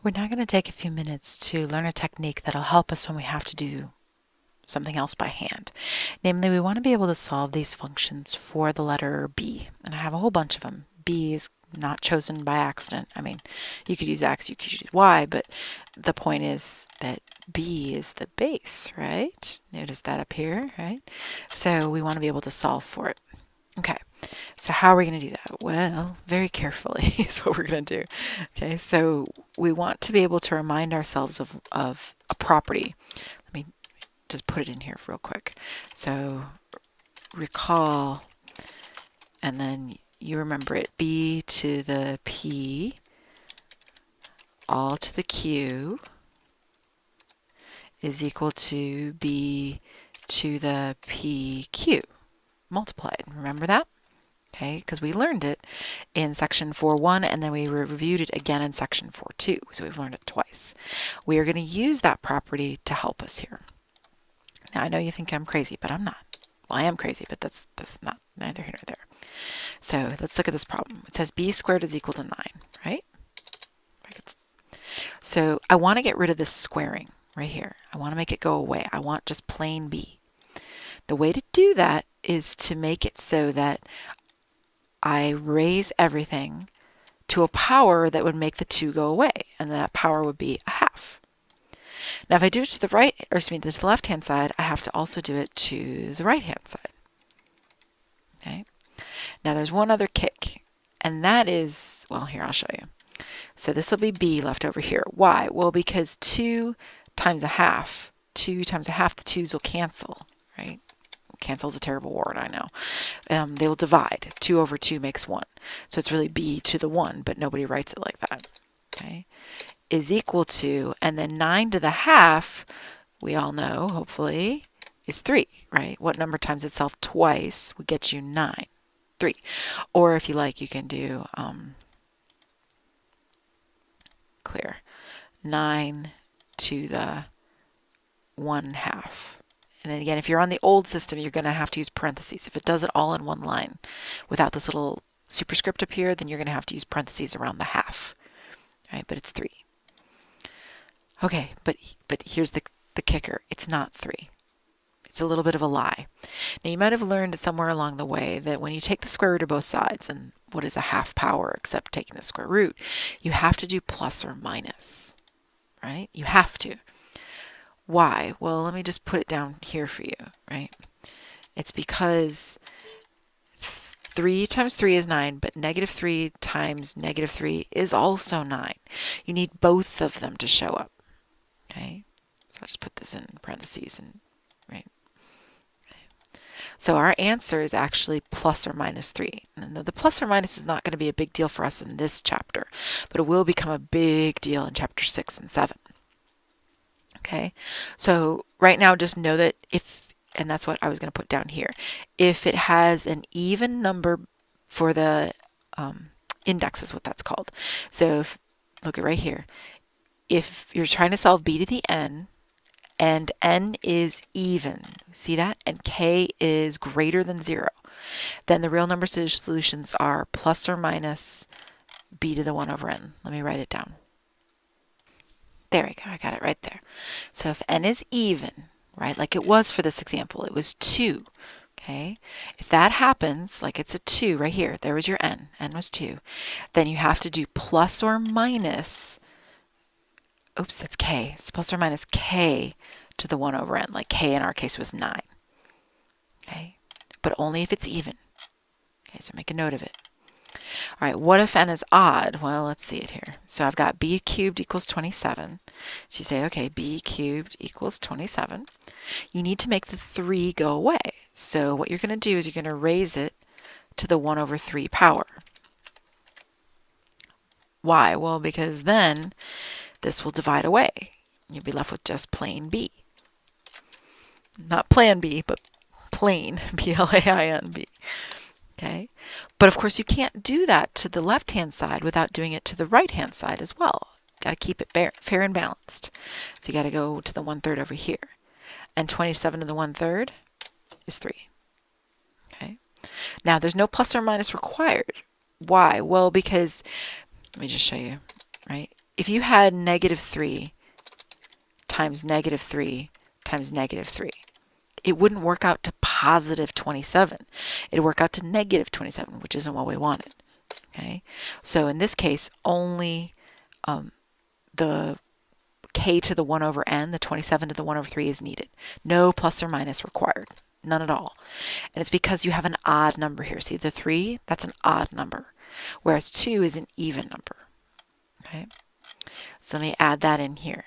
We're now going to take a few minutes to learn a technique that'll help us when we have to do something else by hand. Namely, we want to be able to solve these functions for the letter B. And I have a whole bunch of them. B is not chosen by accident. I mean, you could use X, you could use Y, but the point is that B is the base, right? Notice that up here, right? So we want to be able to solve for it. Okay, so how are we going to do that? Well, very carefully is what we're going to do. Okay, so we want to be able to remind ourselves of a property. Let me just put it in here real quick. So recall, and then you remember it, B to the P, all to the Q is equal to B to the PQ multiplied. Remember that? Okay, because we learned it in section 4.1 and then we reviewed it again in section 4.2. So we've learned it twice. We are going to use that property to help us here. Now I know you think I'm crazy, but I'm not. Well, I am crazy, but that's not neither here nor there. So let's look at this problem. It says b squared is equal to 9, right? So I want to get rid of this squaring right here. I want to make it go away. I want just plain b. The way to do that is to make it so that I raise everything to a power that would make the 2 go away, and that power would be a half. Now if I do it to the right, or excuse me, to the left hand side, I have to also do it to the right hand side. Okay. Now there's one other kick, and that is, well, here I'll show you. So this will be b left over here. Why? Well, because 2 times a half, the 2's will cancel, right? Cancel is a terrible word, I know. They will divide. 2 over 2 makes 1. So it's really b to the 1, but nobody writes it like that. Okay, is equal to, and then 9 to the half, we all know, hopefully, is 3, right? What number times itself twice would get you 9? 3. Or if you like, you can do clear. 9 to the 1/2. And then again, if you're on the old system, you're going to have to use parentheses. If it does it all in one line without this little superscript up here, then you're going to have to use parentheses around the half. Right? But it's 3. Okay, but here's the kicker. It's not 3. It's a little bit of a lie. Now you might have learned somewhere along the way that when you take the square root of both sides, and what is a half power except taking the square root, you have to do plus or minus, right? You have to. Why? Well, let me just put it down here for you, right? It's because 3 times 3 is 9, but negative 3 times negative 3 is also 9. You need both of them to show up, okay? So I'll just put this in parentheses, and right? So our answer is actually plus or minus 3. And the plus or minus is not going to be a big deal for us in this chapter, but it will become a big deal in chapter 6 and 7. Okay, so right now just know that if, and that's what I was going to put down here, if it has an even number for the index is what that's called. So if, look at right here, if you're trying to solve b to the n, and n is even, see that? And k is greater than 0, then the real number solutions are plus or minus b to the 1 over n. Let me write it down. There we go, I got it right there. So if n is even, right, like it was for this example, it was 2, okay? If that happens, like it's a 2 right here, there was your n was 2, then you have to do plus or minus, oops, that's k, it's plus or minus k to the 1 over n, like k in our case was 9, okay? But only if it's even. Okay, so make a note of it. All right, what if n is odd? Well, let's see it here. So I've got b cubed equals 27. So you say, okay, b cubed equals 27. You need to make the 3 go away. So what you're going to do is you're going to raise it to the 1 over 3 power. Why? Well, because then this will divide away. You'll be left with just plain b. Not plan b, but plain, P-L-A-I-N-B. Okay, but of course you can't do that to the left-hand side without doing it to the right-hand side as well. Got to keep it fair and balanced. So you got to go to the 1/3 over here. And 27 to the 1/3 is 3. Okay, now there's no plus or minus required. Why? Well, because, let me just show you, right? if you had negative 3 times negative 3 times negative 3, it wouldn't work out to positive 27. It'd work out to negative 27, which isn't what we wanted. Okay, so in this case, only the k to the 1 over n, the 27 to the 1 over 3 is needed. No plus or minus required. None at all. And it's because you have an odd number here. See the 3? That's an odd number, whereas 2 is an even number. Okay, so let me add that in here.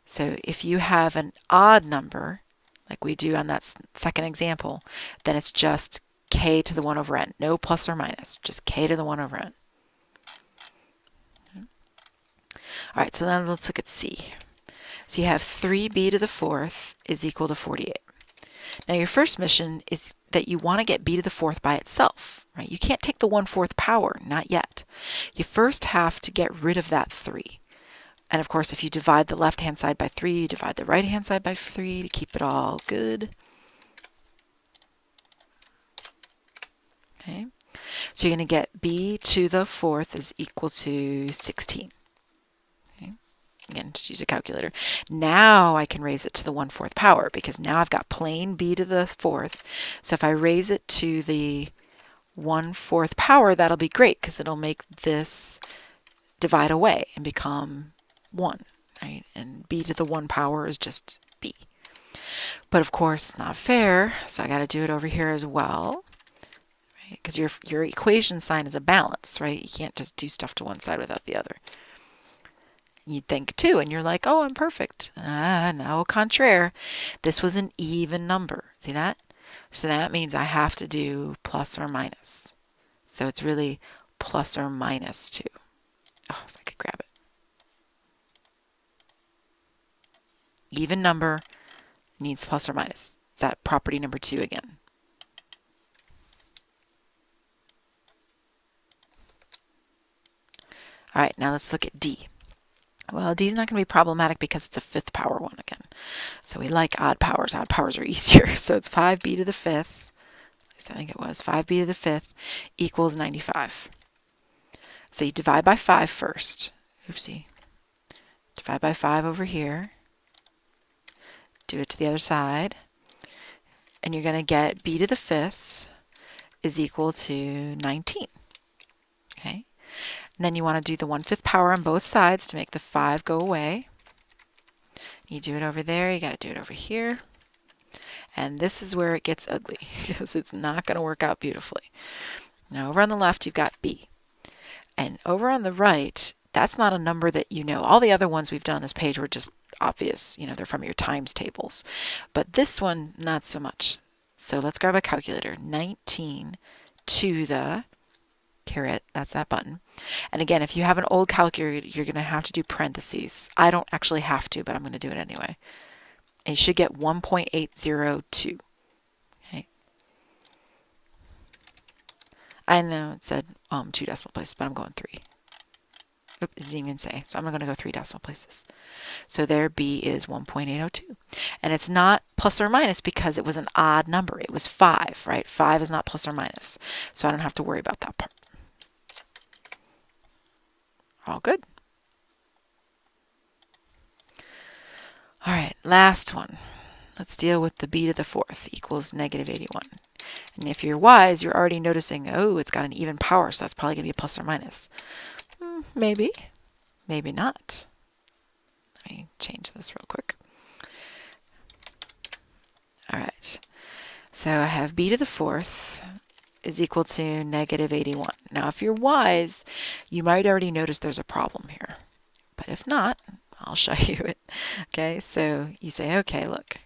So if you have an odd number, like we do on that second example, then it's just k to the 1 over n. No plus or minus, just k to the 1 over n. All right, so then let's look at C. So you have 3b to the 4th is equal to 48. Now your first mission is that you want to get b to the 4th by itself, right? You can't take the 1/4 power, not yet. You first have to get rid of that 3. And of course, if you divide the left-hand side by 3, you divide the right-hand side by 3 to keep it all good. Okay, so you're going to get b to the 4th is equal to 16. Okay. Again, just use a calculator. Now I can raise it to the 1/4 power because now I've got plain b to the 4th. So if I raise it to the 1/4 power, that'll be great because it'll make this divide away and become 1, right? And b to the 1 power is just b. But of course, it's not fair, so I got to do it over here as well, right? Because your equation sign is a balance, right? You can't just do stuff to one side without the other. You'd think too, and you're like, oh, I'm perfect. No, au contraire. This was an even number. See that? So that means I have to do plus or minus. So it's really plus or minus 2. Oh, if I could grab it. Even number needs plus or minus. It's that property number 2 again. All right, now let's look at D. Well, D is not going to be problematic because it's a 5th power one again. So we like odd powers. Odd powers are easier. So it's 5b to the 5th. At least I think it was 5b to the 5th equals 95. So you divide by 5 first. Oopsie. Divide by 5 over here. Do it to the other side. And you're going to get b to the 5th is equal to 19. Okay. And then you want to do the 1/5 power on both sides to make the 5 go away. You do it over there, you got to do it over here. And this is where it gets ugly because it's not going to work out beautifully. Now over on the left you've got b. And over on the right, that's not a number that you know. All the other ones we've done on this page were just obvious. You know, they're from your times tables. But this one, not so much. So let's grab a calculator. 19 to the caret, that's that button. And again, if you have an old calculator, you're going to have to do parentheses. I don't actually have to, but I'm going to do it anyway. And you should get 1.802. Okay. I know it said 2 decimal places, but I'm going 3. Oop, it didn't even say, so I'm going to go 3 decimal places. So there b is 1.802. And it's not plus or minus because it was an odd number. It was 5, right? 5 is not plus or minus. So I don't have to worry about that part. All good. All right, last one. Let's deal with the b to the 4th equals negative 81. And if you're wise, you're already noticing, oh, it's got an even power, so that's probably going to be a plus or minus. Maybe, maybe not. Let me change this real quick. All right, so I have b to the 4th is equal to negative 81. Now, if you're wise, you might already notice there's a problem here. But if not, I'll show you it. Okay, so you say, okay, look,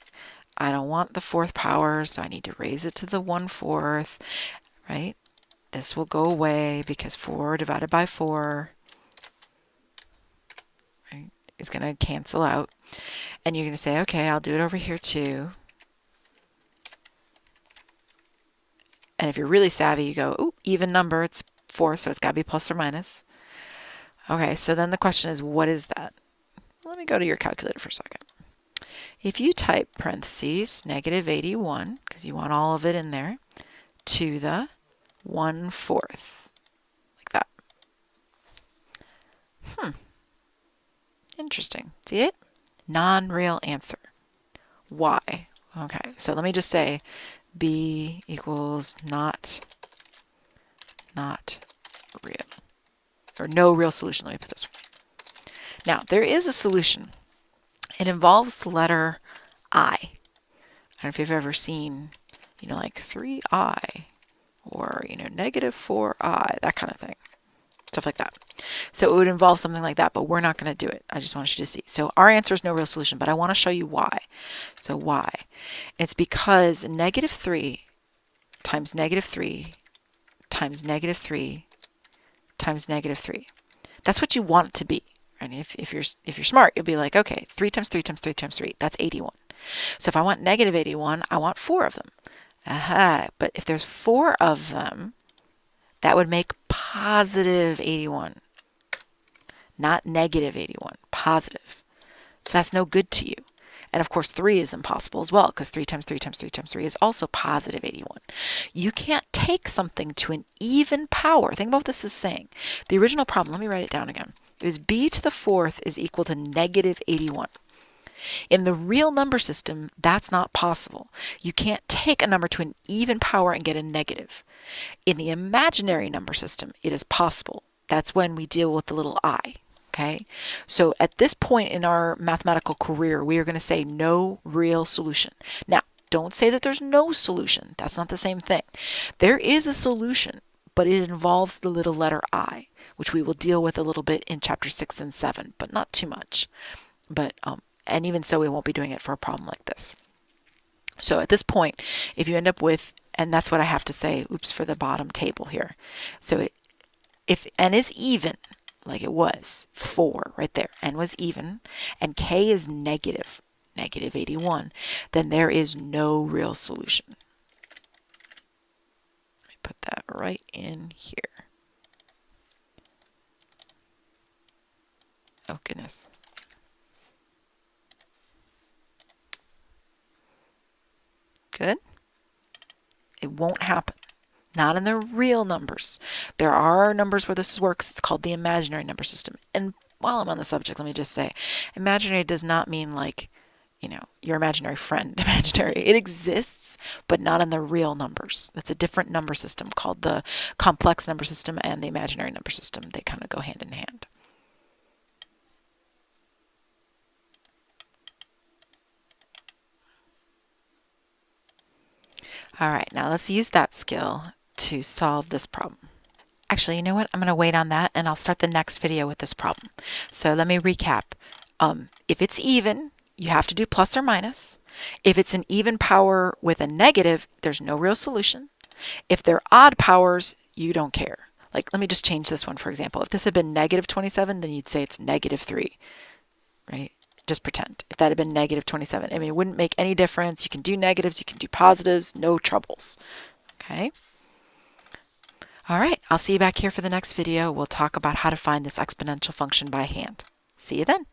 I don't want the 4th power, so I need to raise it to the 1/4, right? This will go away because 4 divided by 4, right, is going to cancel out. And you're going to say, okay, I'll do it over here too. And if you're really savvy, you go, ooh, even number, it's 4, so it's got to be plus or minus. Okay, so then the question is, what is that? Let me go to your calculator for a second. If you type parentheses, negative 81, because you want all of it in there, to the 1/4, like that. Interesting. See it? Non-real answer. Why? Okay, so let me just say b equals not real, or no real solution. Let me put this one. Now, there is a solution. It involves the letter I. I don't know if you've ever seen, like 3i, or, negative 4i, that kind of thing. Stuff like that. So it would involve something like that, but we're not going to do it. I just want you to see. So our answer is no real solution, but I want to show you why. So why? It's because negative 3 times negative 3 times negative 3 times negative 3. That's what you want it to be. And if you're smart, you'll be like, okay, 3 times 3 times 3 times 3, that's 81. So if I want negative 81, I want 4 of them. Aha, but if there's 4 of them, that would make positive 81, not negative 81, positive. So that's no good to you. And of course, 3 is impossible as well, because 3 times 3 times 3 times 3 is also positive 81. You can't take something to an even power. Think about what this is saying. The original problem, let me write it down again. It was b to the 4th is equal to negative 81. In the real number system, that's not possible. You can't take a number to an even power and get a negative. In the imaginary number system, it is possible. That's when we deal with the little I. Okay? So at this point in our mathematical career, we are going to say no real solution. Now, don't say that there's no solution. That's not the same thing. There is a solution, but it involves the little letter I, which we will deal with a little bit in chapter 6 and 7, but not too much. But and even so, we won't be doing it for a problem like this. So at this point, if you end up with, and that's what I have to say, oops, for the bottom table here. So if n is even, like it was, 4 right there, n was even, and k is negative, negative 81, then there is no real solution. Let me put that right in here. Oh, goodness. Good. It won't happen. Not in the real numbers. There are numbers where this works. It's called the imaginary number system. And while I'm on the subject, let me just say, imaginary does not mean like, your imaginary friend imaginary. It exists, but not in the real numbers. That's a different number system called the complex number system and the imaginary number system. They kind of go hand in hand. All right, now let's use that skill to solve this problem. Actually, you know what? I'm going to wait on that and I'll start the next video with this problem. So let me recap. If it's even, you have to do plus or minus. If it's an even power with a negative, there's no real solution. If they're odd powers, you don't care. Like, let me just change this one, for example. If this had been negative 27, then you'd say it's negative 3, right? Just pretend. If that had been negative 27, I mean, it wouldn't make any difference. You can do negatives, you can do positives, no troubles. Okay? All right, I'll see you back here for the next video. We'll talk about how to find this exponential function by hand. See you then.